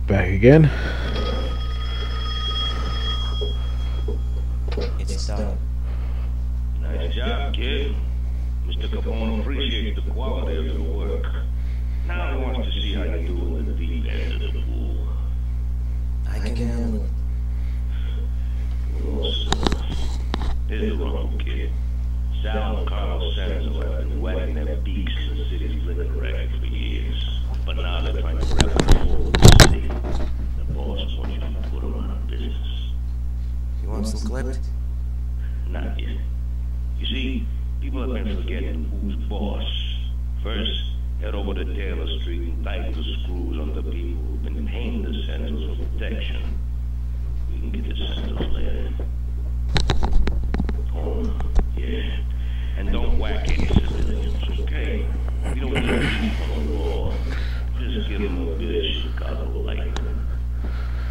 Back again. It's done. Nice job, kid. Mr. Capone appreciates the quality of your work. Now he wants to see how you do in the deep end of the pool. I can handle it. Here's the rumble, kid. Sal and Carlos Senzo have been wagging their beaks in the city's liquor racket for years. But now they're trying to grab control of the city. The boss wants you to put them out of business. You want some clipped? Not yet. You see, people have been forgetting who's boss. First, head over to Taylor Street and tighten the screws on the people who've been paying the Sentinels for protection. We can get the Sentinels later. Oh, yeah. And don't whack any civilians, okay? We don't need beef on the law. Just give them a bit of Chicago light.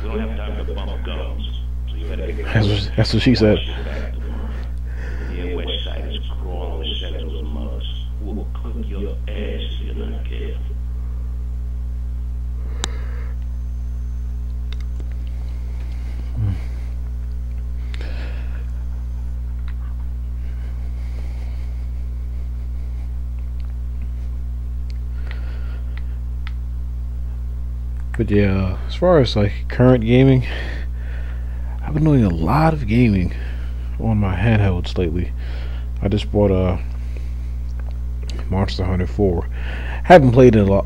We don't have time to bump guns, so you better get That's what she said. The west side is crawling with Sentinels and mugs who will cook your ass if you're not careful. But yeah, as far as like current gaming, I've been doing a lot of gaming on my handhelds lately. I just bought a Monster Hunter 4. Haven't played it a lot,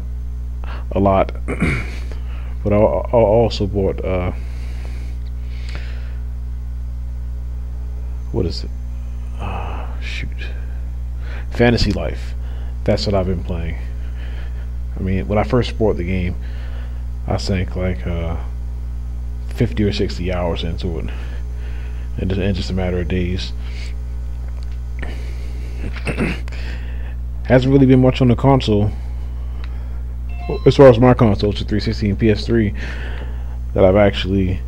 but I also bought what is it? Shoot, Fantasy Life. That's what I've been playing. I mean, when I first bought the game, I sank like 50 or 60 hours into it in just a matter of days. Hasn't really been much on the console, as far as my consoles, the 360 and PS3, that I've actually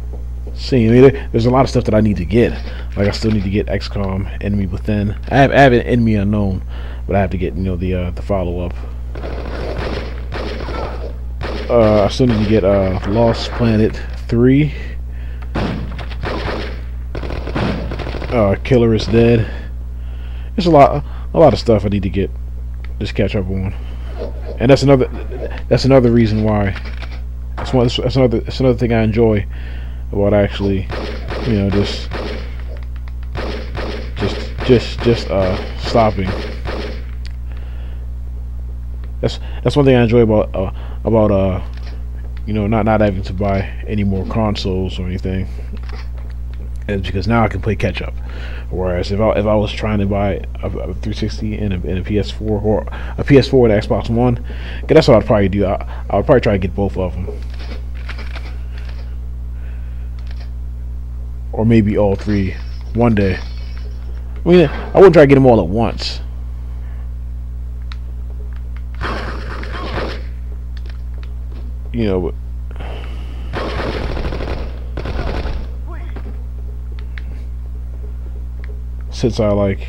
seen. I mean, there's a lot of stuff that I need to get. Like, I still need to get XCOM Enemy Within. I have an Enemy Unknown, but I have to get, you know, the follow-up. I still need to get Lost Planet 3. Killer is Dead. There's a lot of stuff I need to get, just catch up on, and that's another reason why. That's another thing I enjoy about actually, you know, just stopping. That's one thing I enjoy about you know, not having to buy any more consoles or anything, is because now I can play catch up. Whereas if I was trying to buy a 360 and a PS4, or a PS4 and Xbox One, that's what I'd probably do. I would probably try to get both of them, or maybe all three one day. I mean, I wouldn't try to get them all at once. You know, but since I like,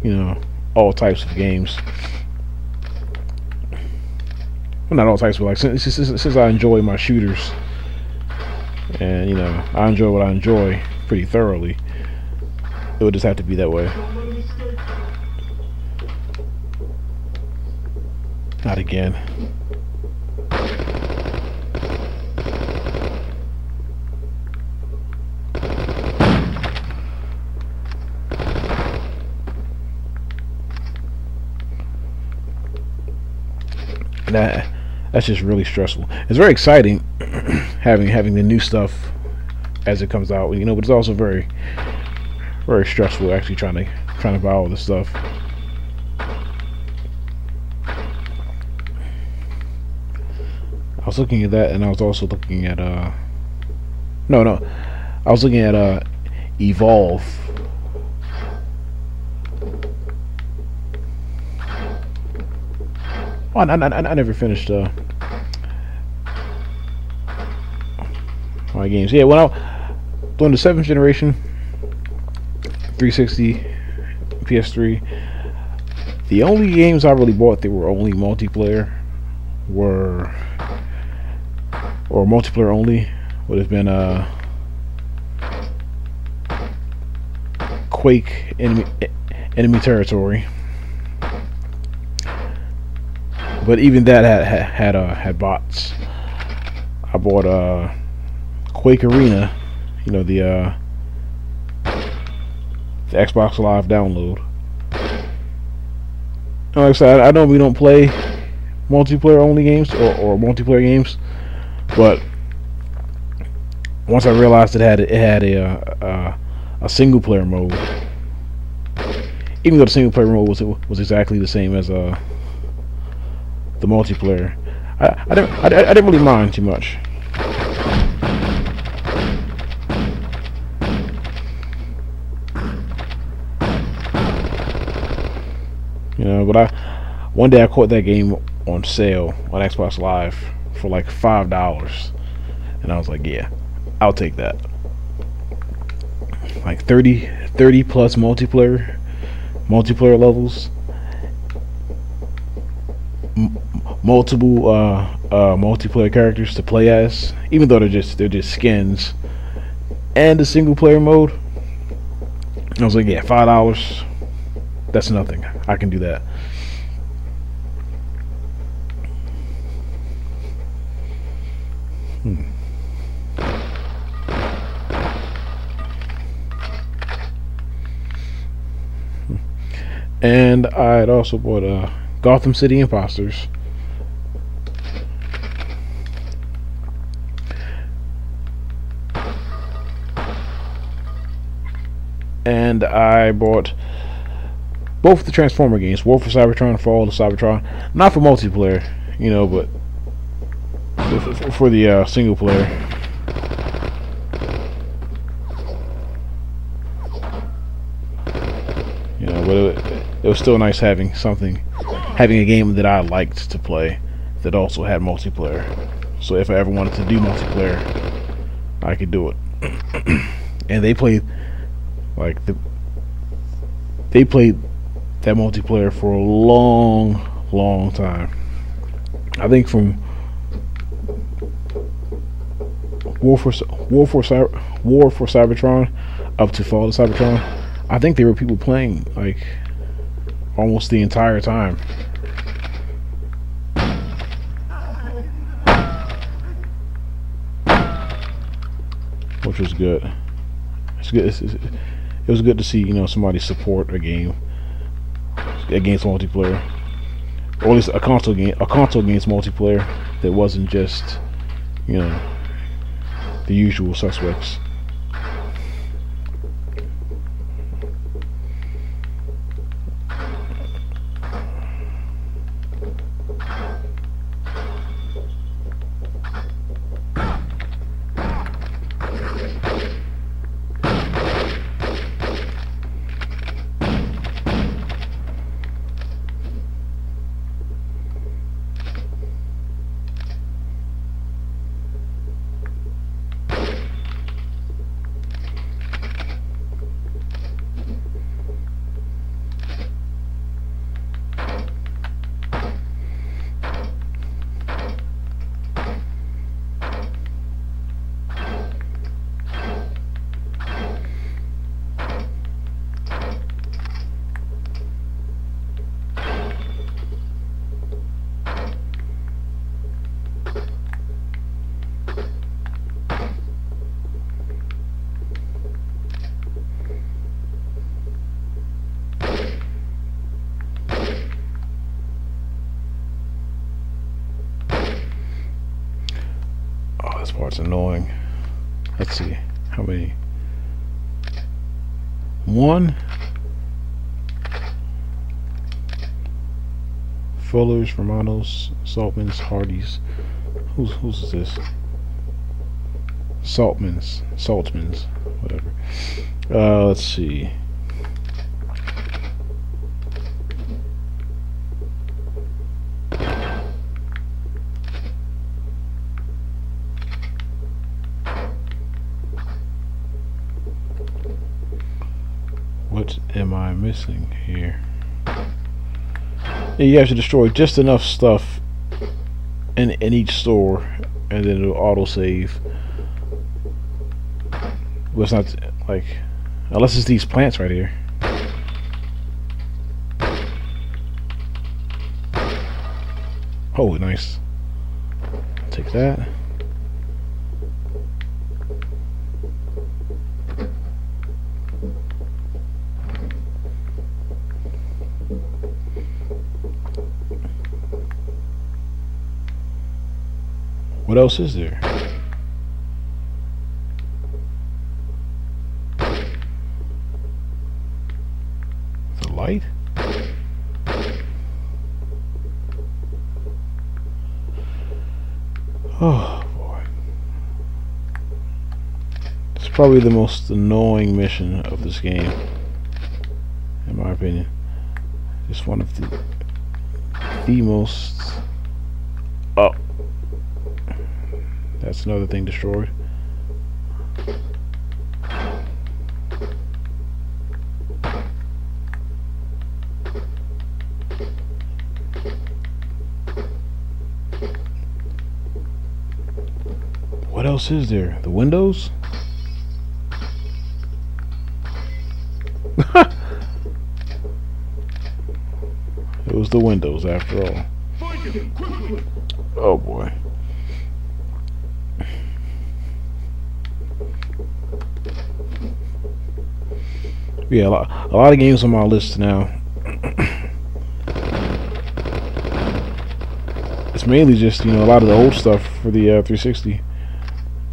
you know, all types of games, well, not all types, but like since I enjoy my shooters, and you know, I enjoy what I enjoy pretty thoroughly, it would just have to be that way. Not again. That's just really stressful. It's very exciting having the new stuff as it comes out, you know, but it's also very stressful actually trying to buy all this stuff. I was looking at that, and I was also looking at I was looking at Evolve. Oh, I never finished my games. Yeah, when I doing the 7th generation 360 PS3, the only games I really bought that were only multiplayer were or multiplayer only would have been Quake Enemy Territory. But even that had bots. I bought Quake Arena, you know, the Xbox Live download. Like I said, I know we don't play multiplayer only games or multiplayer games, but once I realized it had a single player mode, even though the single player mode was exactly the same as the multiplayer, I didn't really mind too much. You know, but one day I caught that game on sale on Xbox Live for like $5, and I was like, yeah, I'll take that. Like 30 plus multiplayer levels, multiple multiplayer characters to play as, even though they're just skins, and the single player mode. I was like, yeah, $5, that's nothing. I can do that. And I had also bought Gotham City Imposters. And I bought both the Transformer games, War for Cybertron, Fall of Cybertron. Not for multiplayer, you know, but for the single player. You know, but it was still nice having a game that I liked to play that also had multiplayer. So if I ever wanted to do multiplayer, I could do it. And they played that multiplayer for a long time. I think from War for Cybertron up to Fall of Cybertron, I think there were people playing like almost the entire time. Which was good. It's good. It was good to see, you know, somebody support a game against multiplayer, or at least a console against multiplayer that wasn't just, you know, the usual suspects. This part's annoying. Let's see how many. 1. Fullers, Romanos, Saltmans, Hardys. Who's this? Saltmans, whatever. Let's see. What am I missing here? Yeah, you have to destroy just enough stuff in each store and then it'll auto save. But it's not like, unless it's these plants right here. Oh, nice. Take that. What else is there? The light? Oh boy. It's probably the most annoying mission of this game, in my opinion. It's one of the most... Oh. That's another thing destroyed. What else is there? The windows? It was the windows after all. Oh boy. Yeah, a lot of games on my list now. It's mainly just, you know, a lot of the old stuff for the 360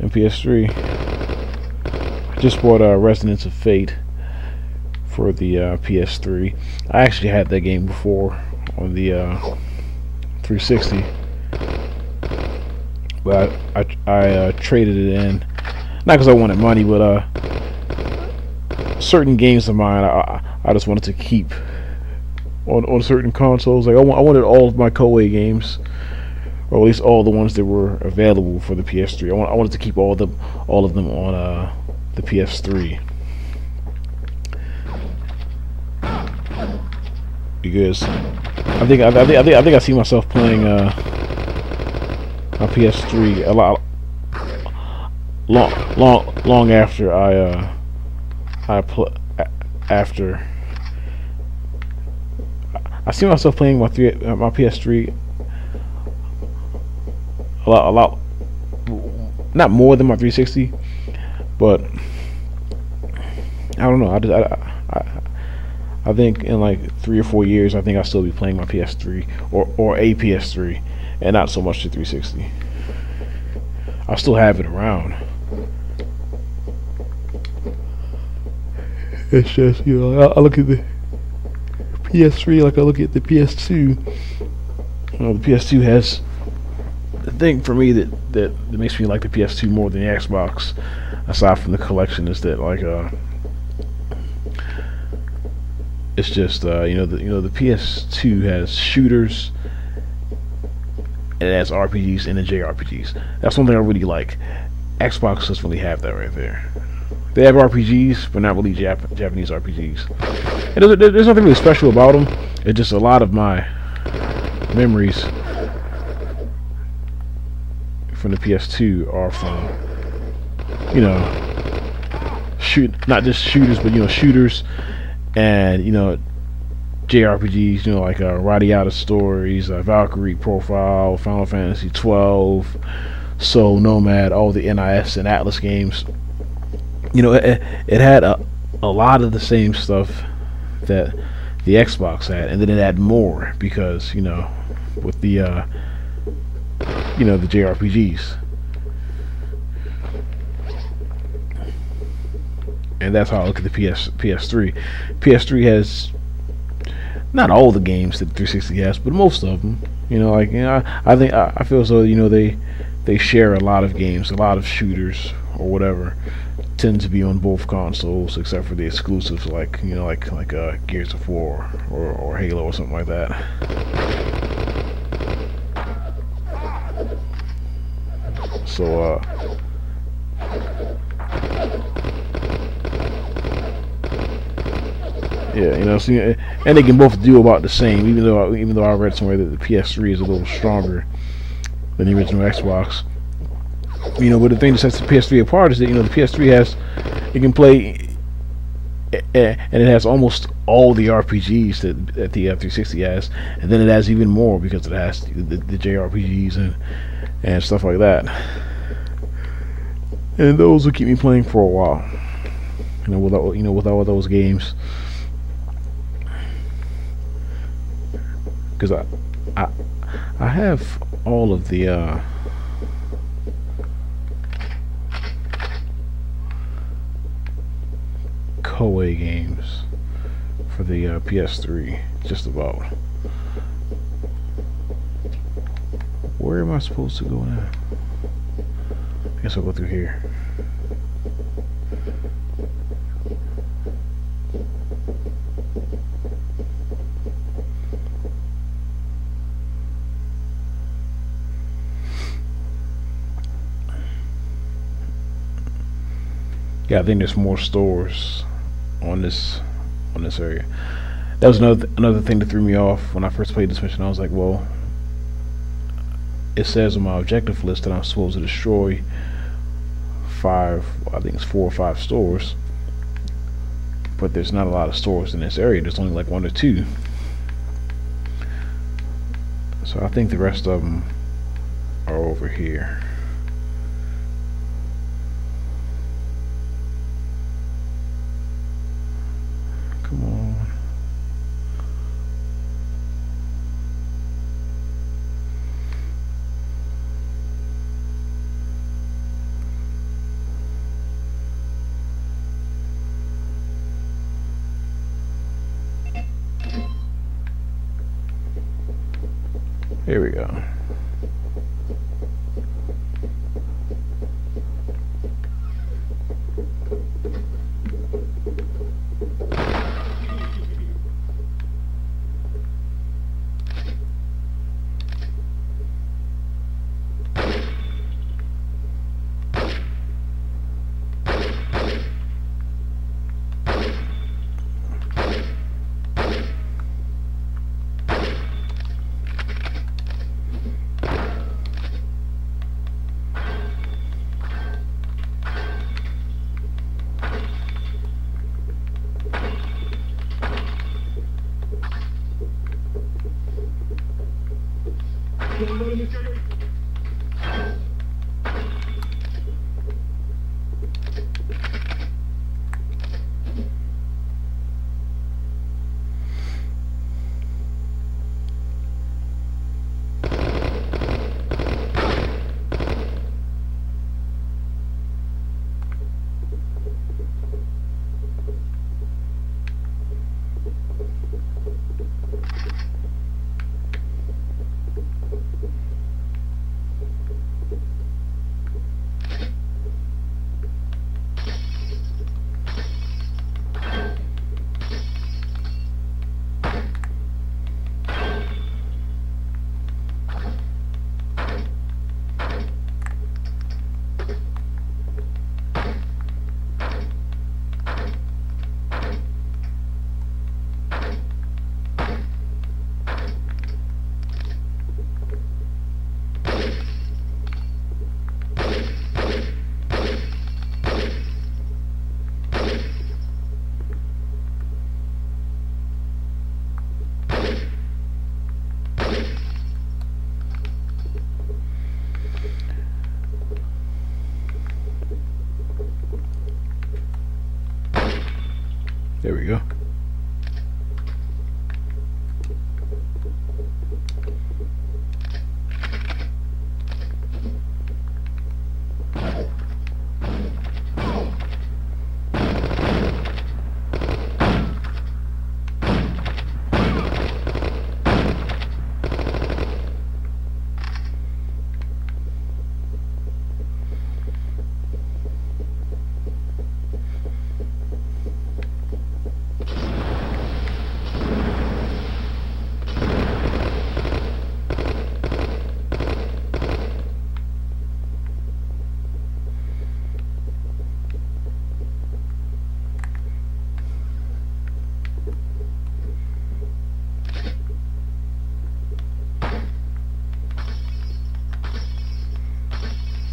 and PS3. I just bought Resonance of Fate for the PS3. I actually had that game before on the 360, but I traded it in, not because I wanted money, but certain games of mine I just wanted to keep on certain consoles. Like I wanted all of my Koei games, or at least all the ones that were available for the PS3. I wanted to keep all of them on the PS3, because I think I see myself playing my PS3 a lot long after I see myself playing my PS3 a lot, not more than my 360, but I don't know. I think in like 3 or 4 years, I think I'll still be playing my PS3 or a PS3, and not so much the 360. I'll still have it around. It's just, you know, I look at the PS3 like I look at the PS2. You know, the PS2 has the thing for me that makes me like the PS2 more than the Xbox, aside from the collection, is that like it's just the PS2 has shooters, and it has RPGs and the JRPGs. That's one thing I really like. Xbox doesn't really have that right there. They have RPGs, but not really Japanese RPGs. And there's nothing really special about them. It's just a lot of my memories from the PS2 are from, you know, not just shooters, but, you know, shooters and, you know, JRPGs, you know, like Radiata Stories, Valkyrie Profile, Final Fantasy 12, Soul Nomad, all the NIS and Atlas games. You know, it had a lot of the same stuff that the Xbox had, and then it had more because, you know, with the the JRPGs, and that's how I look at the PS3. PS3 has not all the games that the 360 has, but most of them. You know, like, you know, I feel as though, you know, they share a lot of games, a lot of shooters or whatever tend to be on both consoles, except for the exclusives, like, you know, like Gears of War or Halo or something like that. So yeah, you know, so, and they can both do about the same, even though I read somewhere that the PS3 is a little stronger than the original Xbox. You know, but the thing that sets the PS3 apart is that, you know, the PS3 has, it can play, and it has almost all the RPGs that the F360 has, and then it has even more because it has the JRPGs and stuff like that. And those will keep me playing for a while. With all those games, because I have all of the Koei games for the PS3, just about. Where am I supposed to go now? I guess I'll go through here. Yeah, I think there's more stores on this area. That was another thing that threw me off when I first played this mission. I was like, well, it says on my objective list that I'm supposed to destroy 4 or 5 stores, but there's not a lot of stores in this area. There's only like 1 or 2. So I think the rest of them are over here. Come on. Here we go. There we go.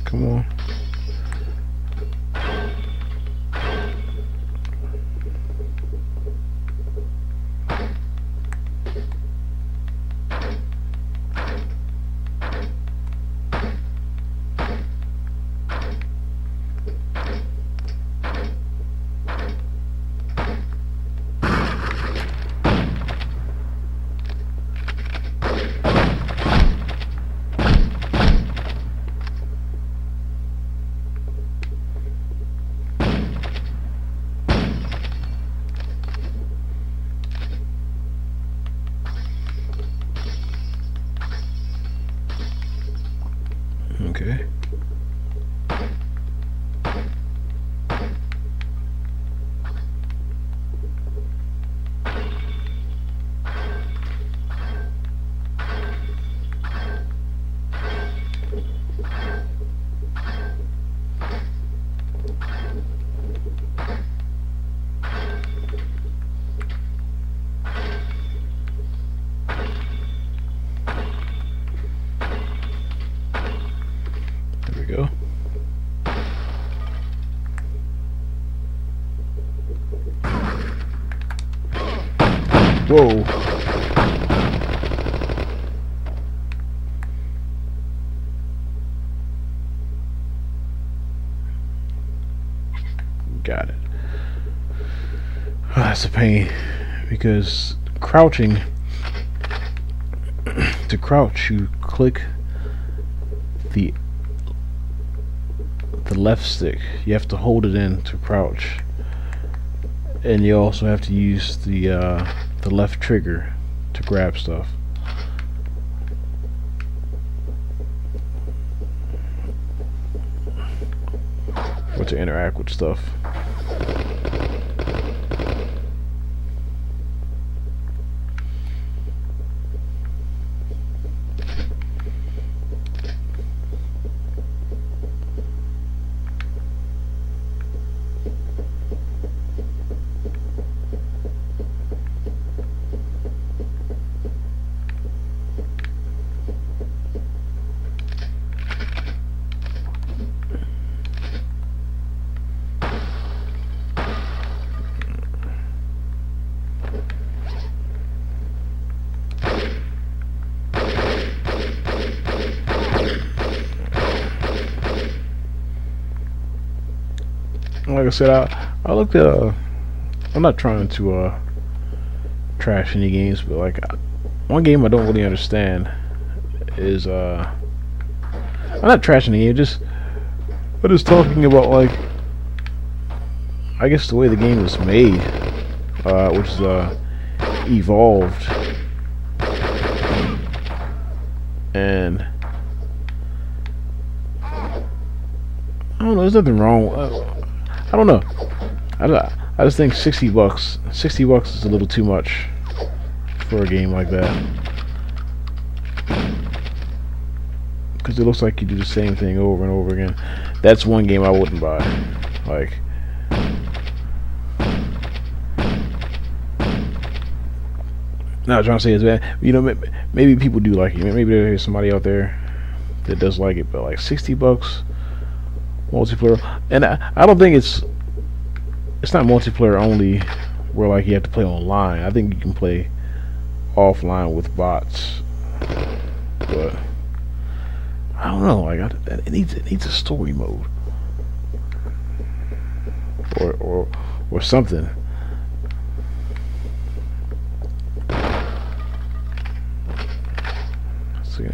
Come on. Whoa. Got it. Oh, that's a pain because crouching, to crouch you click the left stick. You have to hold it in to crouch, and you also have to use the left trigger to grab stuff. Or to interact with stuff. Like I said, I looked at I'm not trying to trash any games, but like one game I don't really understand is I'm not trashing the game, but just talking about, like, I guess the way the game is made, which is evolved, and I don't know, there's nothing wrong. I don't know. I just think $60 is a little too much for a game like that, because it looks like you do the same thing over and over again. That's one game I wouldn't buy. Like, not trying to say it's bad. You know, maybe people do like it. Maybe there's somebody out there that does like it, but like $60 multiplayer, and I don't think it's not multiplayer only, where like you have to play online. I think you can play offline with bots, but I don't know. Like, it needs a story mode or something.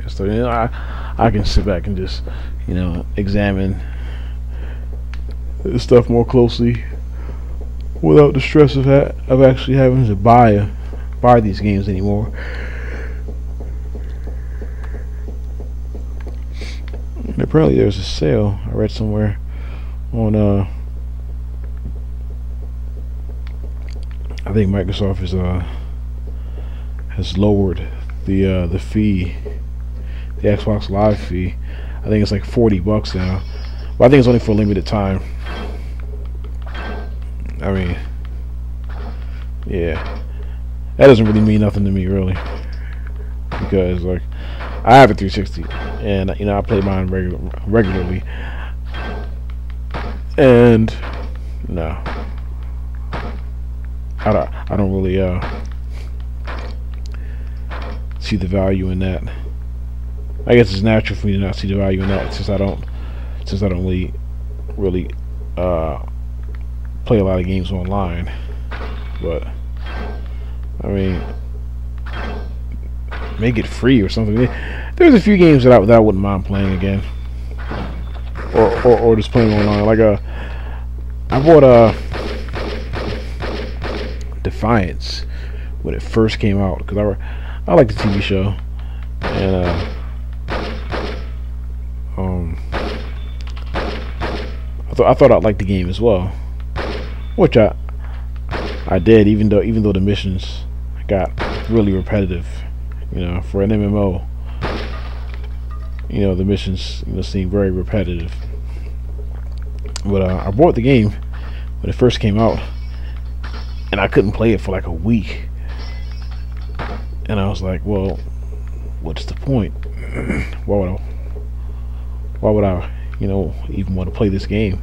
So, you know, I can sit back and just, you know, examine this stuff more closely without the stress of actually having to buy these games anymore. And apparently there's a sale I read somewhere on I think Microsoft has lowered the fee, the Xbox Live fee. I think it's like $40 now, but I think it's only for a limited time. I mean, yeah, that doesn't really mean nothing to me, really, because like I have a 360, and you know I play mine regularly, and no, I don't really see the value in that. I guess it's natural for me to not see the value in that, since I don't really play a lot of games online. But I mean, make it free or something. There's a few games that I wouldn't mind playing again, or just playing online. Like I bought Defiance when it first came out, because I like the TV show, and I thought I'd like the game as well, which I did, even though the missions got really repetitive. You know, for an MMO, you know, the missions, you know, seem very repetitive. But I bought the game when it first came out, and I couldn't play it for like a week. And I was like, well, what's the point? Why would I, you know, even want to play this game?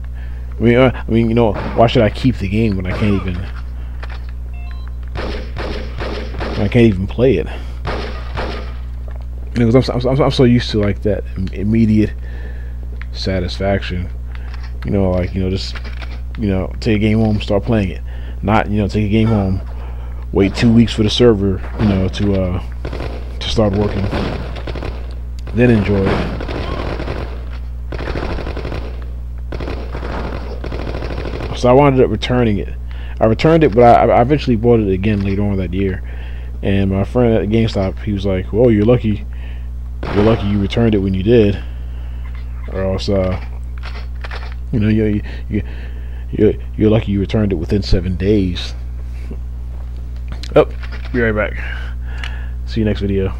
I mean, you know, why should I keep the game when I can't even I can't even play it. Because I'm so used to like that immediate satisfaction. Like just take a game home, start playing it. Not take a game home, wait 2 weeks for the server to start working, then enjoy it. So I wound up returning it. I returned it, but I eventually bought it again later on that year. And my friend at GameStop, he was like, "Well, you're lucky. You're lucky you returned it when you did, or else, you're lucky you returned it within 7 days." Oh, be right back. See you next video.